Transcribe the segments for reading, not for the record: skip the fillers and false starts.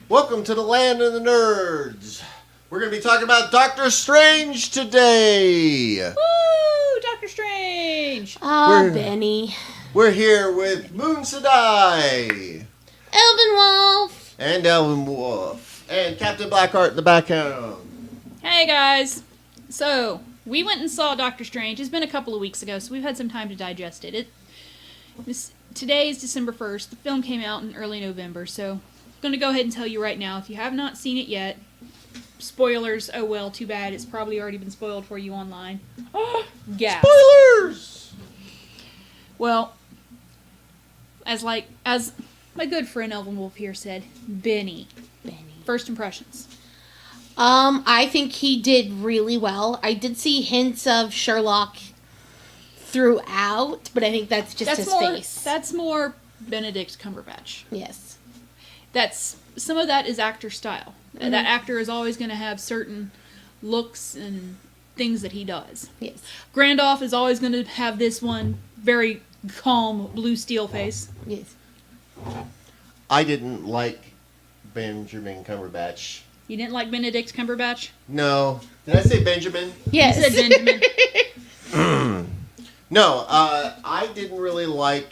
Welcome to the land of the nerds. We're going to be talking about Doctor Strange today. Woo! Doctor Strange! Benny. We're here with Moon Sedai. Elvenworf. And Elvenworf. And Captain Blackheart in the background. Hey guys! So, we went and saw Doctor Strange. It's been a couple of weeks ago, so we've had some time to digest it. Today is December 1st. The film came out in early November, so I'm going to go ahead and tell you right now, if you have not seen it yet, spoilers, oh well, too bad. It's probably already been spoiled for you online. Gas. Spoilers! Well, as my good friend Elvenworf here said, Benny. First impressions. I think he did really well. I did see hints of Sherlock throughout, but I think that's just his face. That's more Benedict Cumberbatch. Yes. Some of that is actor style. Mm-hmm. That actor is always going to have certain looks and things that he does. Yes. Gandalf is always going to have this one very calm blue steel face. Yes. I didn't like Benjamin Cumberbatch. You didn't like Benedict Cumberbatch? No. Did I say Benjamin? Yes. You said Benjamin. No, I didn't really like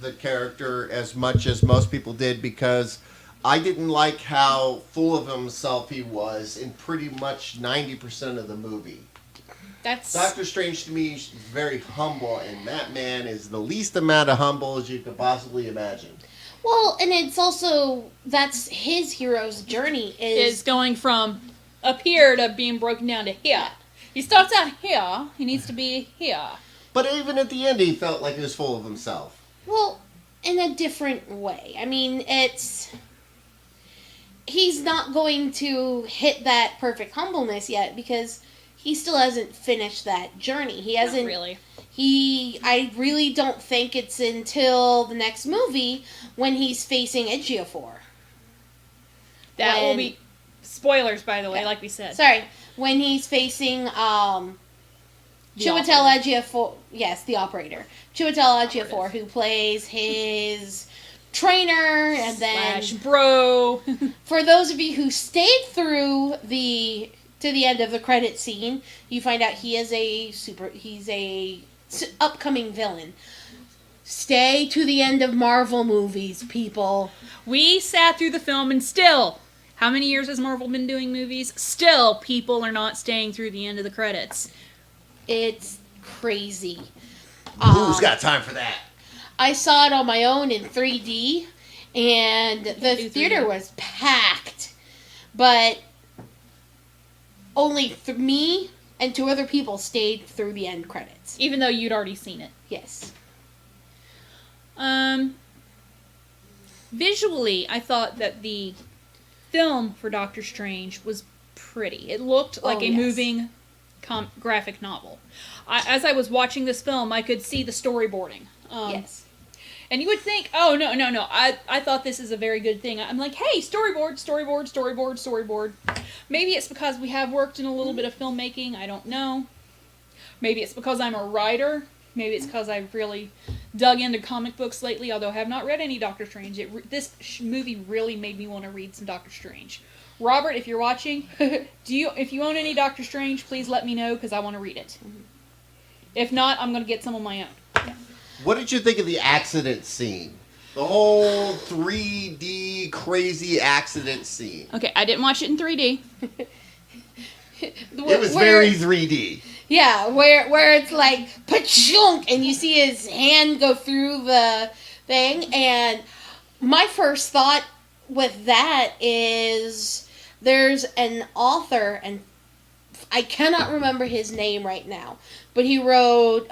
the character as much as most people did because I didn't like how full of himself he was in pretty much 90% of the movie. Doctor Strange to me is very humble, and that man is the least amount of humble as you could possibly imagine. Well, and it's also, that's his hero's journey is going from up here to being broken down to here. He starts out here, he needs to be here. But even at the end, he felt like he was full of himself. Well, in a different way. I mean, he's not going to hit that perfect humbleness yet because he still hasn't finished that journey. He hasn't. Not really. I really don't think it's until the next movie when he's facing Ejiofor. That will be spoilers, by the way, like we said. Sorry, when he's facing Chiwetel Ejiofor. Yes, the operator. Chiwetel Ejiofor, who plays his trainer and then bro. For those of you who stayed through to the end of the credit scene, you find out he's a upcoming villain. Stay to the end of Marvel movies, people. We sat through the film and still, how many years has Marvel been doing movies? Still, people are not staying through the end of the credits. It's crazy. Who's got time for that? I saw it on my own in 3D, and the theater was packed. But only me and two other people stayed through the end credits. Even though you'd already seen it. Yes. Visually, I thought that the film for Doctor Strange was pretty. It looked like a moving graphic novel. As I was watching this film, I could see the storyboarding. Yes. And you would think, oh, no. I thought this is a very good thing. I'm like, hey, storyboard. Maybe it's because we have worked in a little bit of filmmaking. I don't know. Maybe it's because I'm a writer. Maybe it's because I've really dug into comic books lately, although I have not read any Doctor Strange. This movie really made me want to read some Doctor Strange. Robert, if you're watching, if you own any Doctor Strange, please let me know because I want to read it. If not, I'm going to get some on my own. Yeah. What did you think of the accident scene? The whole 3D crazy accident scene. Okay, I didn't watch it in 3D. It was very 3D. Yeah, where it's like pa-chunk, and you see his hand go through the thing. And my first thought with that is there's an author, and I cannot remember his name right now, but he wrote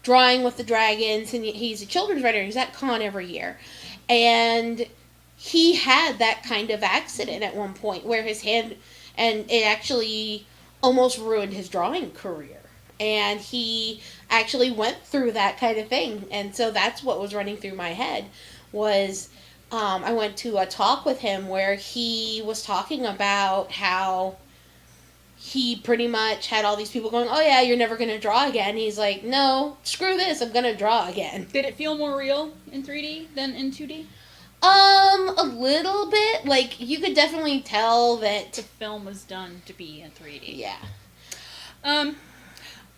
Drawing with the Dragons, and he's a children's writer. He's at con every year. And he had that kind of accident at one point where his hand, and it actually almost ruined his drawing career. And he actually went through that kind of thing. And so that's what was running through my head was I went to a talk with him where he was talking about how he pretty much had all these people going, oh yeah, you're never going to draw again. He's like, no, screw this, I'm going to draw again. Did it feel more real in 3D than in 2D? A little bit. Like, you could definitely tell that... The film was done to be in 3D. Yeah.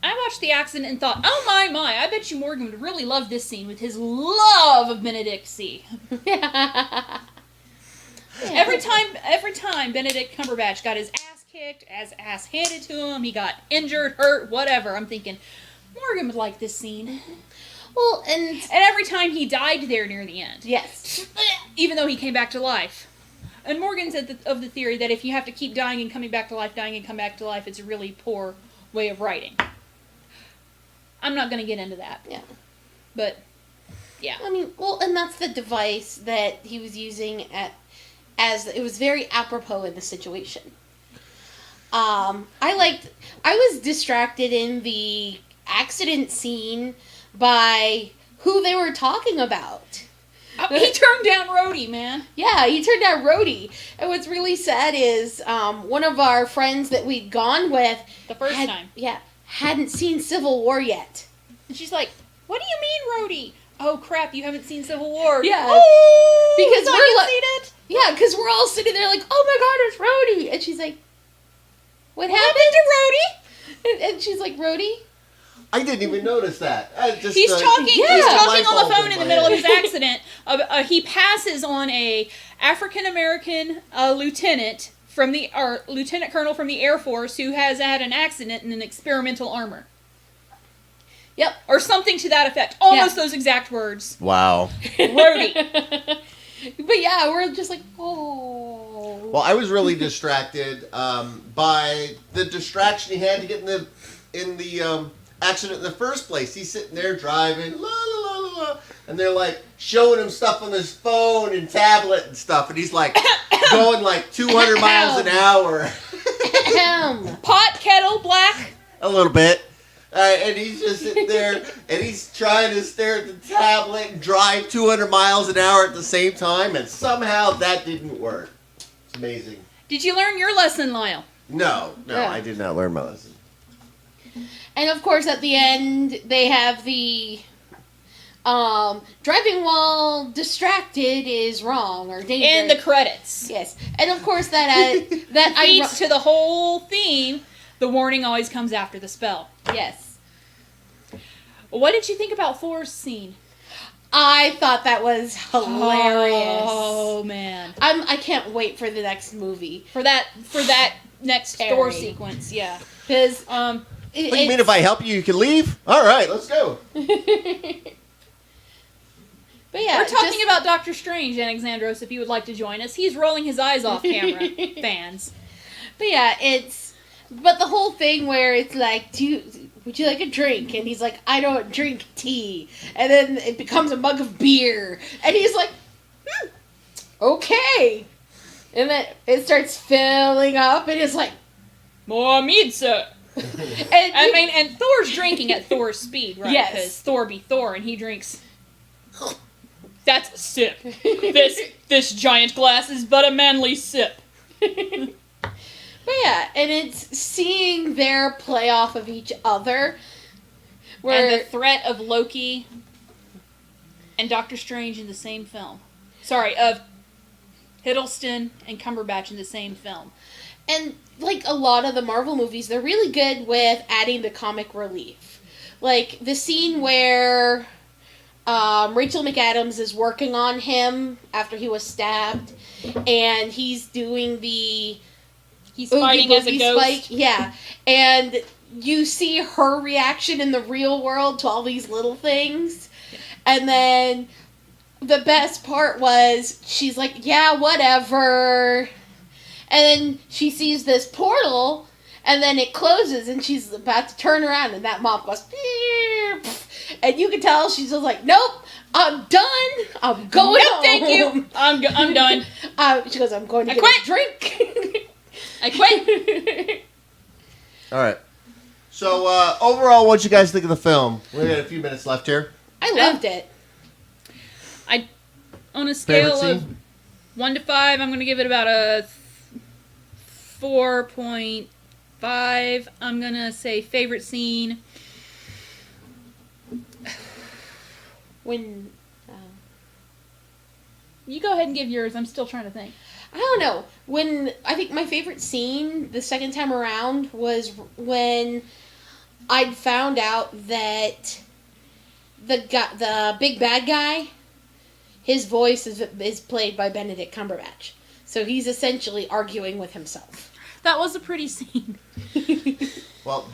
I watched the accident and thought, oh my, I bet you Morgan would really love this scene with his love of Benedict C. Yeah. Every time Benedict Cumberbatch got his ass kicked, ass handed to him, he got injured, hurt, whatever, I'm thinking, Morgan would like this scene. Well, and every time he died there near the end. yes. Even though he came back to life. And Morgan's of the theory that if you have to keep dying and coming back to life, dying and come back to life, it's a really poor way of writing. I'm not going to get into that. Yeah. But, yeah. I mean, well, and that's the device that he was using as it was very apropos in the situation. I was distracted in the accident scene by who they were talking about. He turned down Rhodey, man. Yeah, he turned down Rhodey. And what's really sad is one of our friends that we'd gone with The first time. Yeah, hadn't seen Civil War yet. And she's like, what do you mean, Rhodey? Oh, crap, you haven't seen Civil War. Yeah. Oh, Because I we're haven't like, seen it. yeah, because we're all sitting there like, oh my god, it's Rhodey. And she's like, what happened to Rhodey? And she's like, Rhodey? I didn't even notice that. He's talking. yeah. He's talking Light on the bulb phone in in the my middle of head. his accident. He passes on a African American lieutenant lieutenant colonel from the Air Force who has had an accident in an experimental armor. Yep. Or something to that effect. Almost those exact words. Wow. Rhodey. But yeah, we're just like, oh. Well, I was really distracted by the distraction he had to get in the accident in the first place. He's sitting there driving, la la la la la, and they're like showing him stuff on his phone and tablet and stuff, and he's like going like 200 miles an hour. Pot, kettle, black. A little bit. And he's just sitting there, and he's trying to stare at the tablet and drive 200 miles an hour at the same time, and somehow that didn't work. It's amazing. Did you learn your lesson, Lyle? No, Yeah. I did not learn my lesson. And of course, at the end, they have the driving while distracted is wrong or dangerous. In the credits. Yes, and of course that Feeds to the whole theme. The warning always comes after the spell. yes. What did you think about Thor's scene? I thought that was hilarious. Oh man, I can't wait for the next movie for that next Terry. Thor sequence. Yeah, because What do you mean if I help you can leave? All right, let's go. But yeah, we're talking about Doctor Strange, Alexandros. If you would like to join us, he's rolling his eyes off camera. Fans. But yeah, but the whole thing where it's like, would you like a drink? And he's like, I don't drink tea. And then it becomes a mug of beer. And he's like, okay. And then it starts filling up, and it's like, More pizza. And Thor's drinking at Thor's speed, right? Yes. Because Thor be Thor, and he drinks. That's a sip. This giant glass is but a manly sip. But yeah, and it's seeing their play off of each other. And the threat of Loki and Doctor Strange in the same film. Sorry, of Hiddleston and Cumberbatch in the same film. And like a lot of the Marvel movies, they're really good with adding the comic relief. Like the scene where Rachel McAdams is working on him after he was stabbed, and he's doing the He's fighting as a ghost. spike. Yeah, and you see her reaction in the real world to all these little things, and then the best part was she's like, yeah, whatever. And then she sees this portal, and then it closes, and she's about to turn around, and that mop goes, and you can tell she's just like, nope, I'm done. I'm going home. Thank you. I'm done. She goes, I'm going to get a drink. I quit. All right. So, overall, what'd you guys think of the film? We got a few minutes left here. I loved it. On a scale Favorite of scene? 1 to 5, I'm going to give it about a 4.5. I'm going to say favorite scene. You go ahead and give yours. I'm still trying to think. I don't know. When I think my favorite scene the second time around was when I'd found out that the big bad guy, his voice is played by Benedict Cumberbatch. So he's essentially arguing with himself. That was a pretty scene. Well,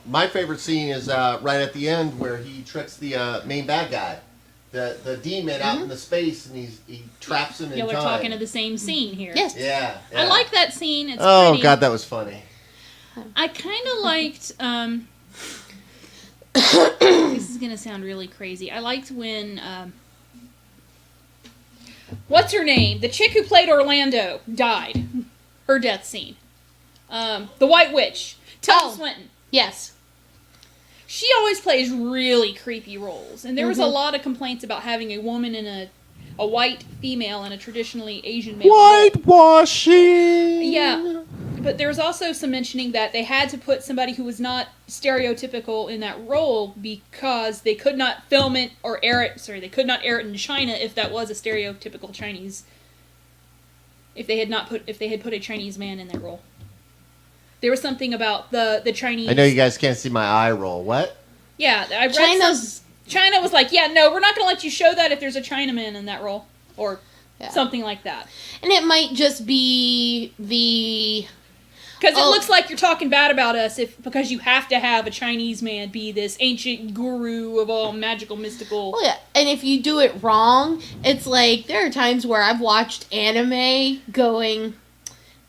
my favorite scene is right at the end where he tricks the main bad guy, the demon out in the space, and he traps him in Y'all time. are talking of the same scene here. Yes. Yeah. I like that scene. It's Oh pretty. God, that was funny. I kind of liked. This is gonna sound really crazy. I liked when. What's her name? The chick who played Orlando died. Her death scene. The White Witch. Tilda Swinton. Yes. She always plays really creepy roles, and there was a lot of complaints about having a woman and a white female and a traditionally Asian male. Whitewashing. Yeah, but there was also some mentioning that they had to put somebody who was not stereotypical in that role because they could not film it or air it. Sorry, they could not air it in China if that was a stereotypical Chinese. If they had put a Chinese man in that role. There was something about the Chinese. I know you guys can't see my eye roll. What? Yeah, I read China was like, yeah, no, we're not going to let you show that if there's a Chinaman in that role. Or something like that. And it might just be the... Because it looks like you're talking bad about us because you have to have a Chinese man be this ancient guru of all magical, mystical... Well, yeah, and if you do it wrong, it's like, there are times where I've watched anime going...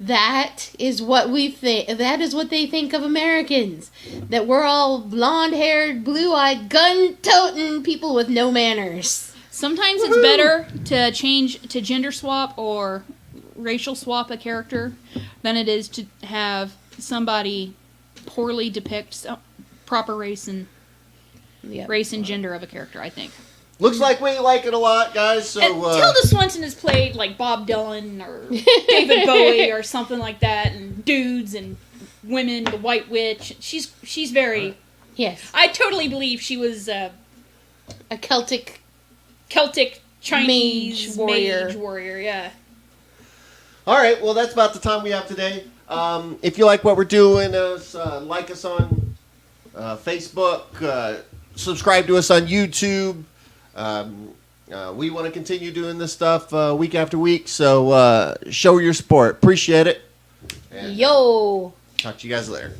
That is what we think. That is what they think of Americans. That we're all blonde-haired, blue-eyed, gun-toting people with no manners. Sometimes it's better to gender swap or racial swap a character than it is to have somebody poorly depict proper race and gender of a character, I think. Looks like we like it a lot, guys. So And Tilda Swinton has played like Bob Dylan or David Bowie or something like that, and dudes and women, the White Witch. She's very. Yes. I totally believe she was a Celtic Chinese mage warrior. Yeah. all right, well, that's about the time we have today. If you like what we're doing, like us on Facebook, subscribe to us on YouTube. We want to continue doing this stuff week after week, so show your support. Appreciate it. And, Yo! talk to you guys later.